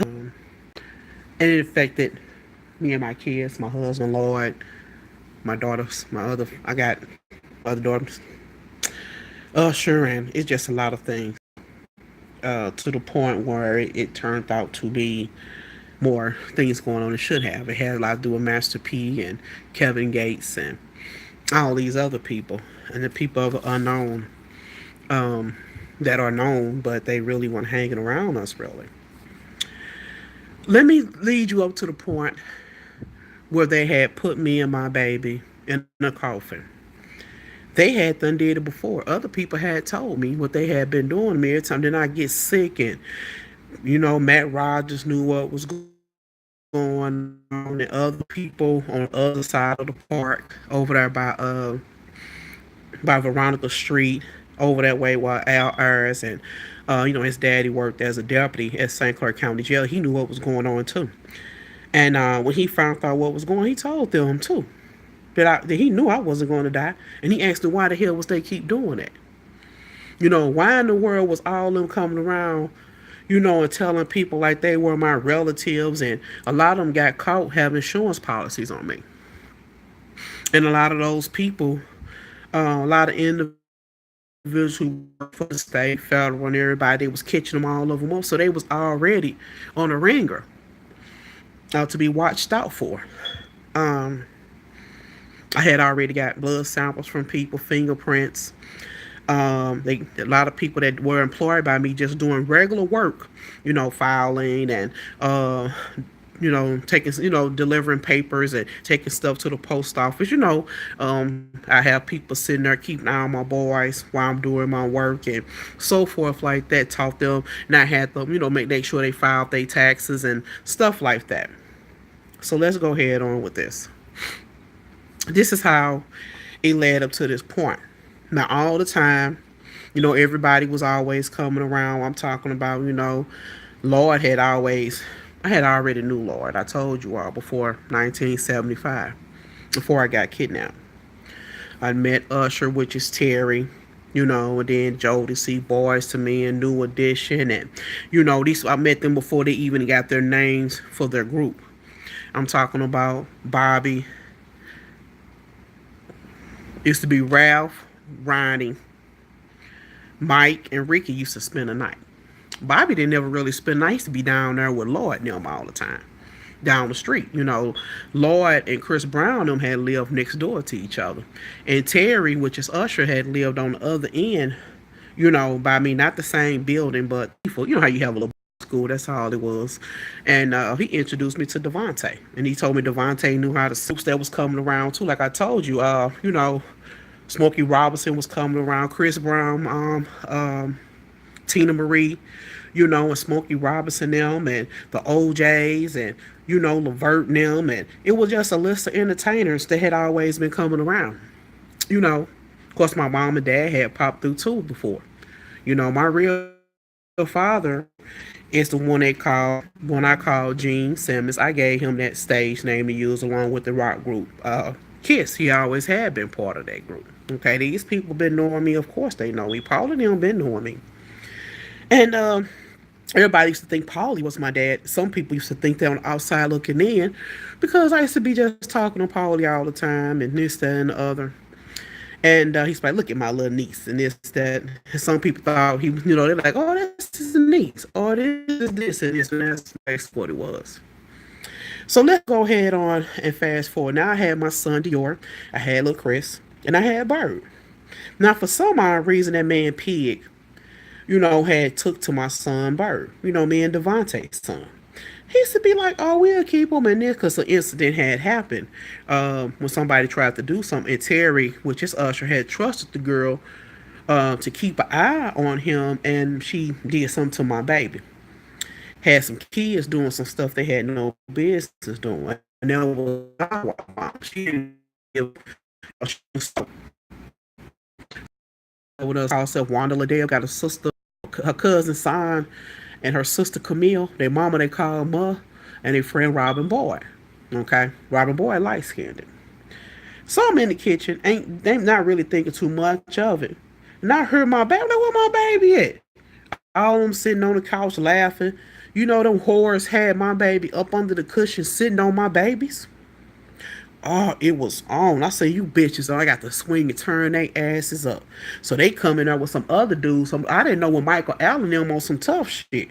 And it affected me and my kids, my husband, Lord, my daughters, I got other daughters, Usher, and it's just a lot of things. To the point where it turned out to be more things going on than it should have. It had a lot to do with Master P and Kevin Gates and all these other people and the people of the unknown, um, that are known, but they really weren't hanging around us really. Let me lead you up to the point where they had put me and my baby in a coffin. They had done did it before. Other people had told me what they had been doing to me every time. Then I get sick, and Matt Rogers knew what was going on, and other people on the other side of the park over there by Veronica Street, over that way, while Al Ayers and his daddy worked as a deputy at St. Clair County Jail. He knew what was going on too. And when he found out what was going on, he told them too that he knew I wasn't going to die. And he asked them why the hell was they keep doing that. Why in the world was all them coming around, and telling people like they were my relatives, and a lot of them got caught having insurance policies on me. And a lot of those people, a lot of individuals who work for the state, federal, and everybody, they was catching them all over them up. So they was already on a ringer to be watched out for. Um, I had already got blood samples from people, fingerprints. A lot of people that were employed by me just doing regular work, filing and taking, delivering papers and taking stuff to the post office. I have people sitting there keeping an eye on my boys while I'm doing my work and so forth like that. Taught them, and I had them, make sure they filed their taxes and stuff like that. So let's go ahead on with this. This is how it led up to this point. Now, all the time, everybody was always coming around. I'm talking about, Lord had always, I had already knew Lord. I told you all before 1975, before I got kidnapped. I met Usher, which is Terry, and then Jodeci, Boys to Men, New Edition, and these I met them before they even got their names for their group. I'm talking about Bobby. Used to be Ralph, Ronnie, Mike, and Ricky used to spend a night. Bobby didn't ever really spend nights. To be down there with Lloyd and them all the time. Down the street. Lloyd and Chris Brown them had lived next door to each other. And Terry, which is Usher, had lived on the other end, by me, not the same building, but how you have a little school, that's all it was. And he introduced me to Devontae. And he told me Devontae knew how to soups that was coming around too. Like I told you, Smokey Robinson was coming around, Chris Brown, Tina Marie, and Smokey Robinson them, and the OJs, and Levert and them, and it was just a list of entertainers that had always been coming around. Of course, my mom and dad had popped through too before. My real father is the one when I called Gene Simmons. I gave him that stage name to use along with the rock group. Kiss, he always had been part of that group. Okay, these people been knowing me. Of course, they know me. Paul and them been knowing me. And everybody used to think Paulie was my dad. Some people used to think that on the outside looking in, because I used to be just talking to Paulie all the time and this, that, and the other. And he's like, look at my little niece and this, that. And some people thought he, they're like, oh, this is a niece. Oh, this is this and this. And that's basically what it was. So let's go ahead on and fast forward. Now I had my son Dior, I had little Chris, and I had Bird. Now for some odd reason, that man Pig, had took to my son Bird. Me and Devontae's son. He used to be like, "Oh, we'll keep him in this," because an incident had happened when somebody tried to do something. And Terry, which is Usher, had trusted the girl to keep an eye on him, and she did something to my baby. Had some kids doing some stuff they had no business doing, and that was our mom. She didn't give. She was with us. Herself, Wanda Liddell got a sister, her cousin Son, and her sister Camille. Their mama they call Ma, and their friend Robin Boyd. Okay, Robin Boyd light skinned. So I'm in the kitchen, ain't they not really thinking too much of it. And I heard my baby, like, where my baby at? All of them sitting on the couch laughing. You know, them whores had my baby up under the cushion sitting on my babies. Oh, it was on. I say, you bitches, so I got to swing and turn their asses up. So they coming up with some other dudes. I didn't know when Michael Allen them on some tough shit.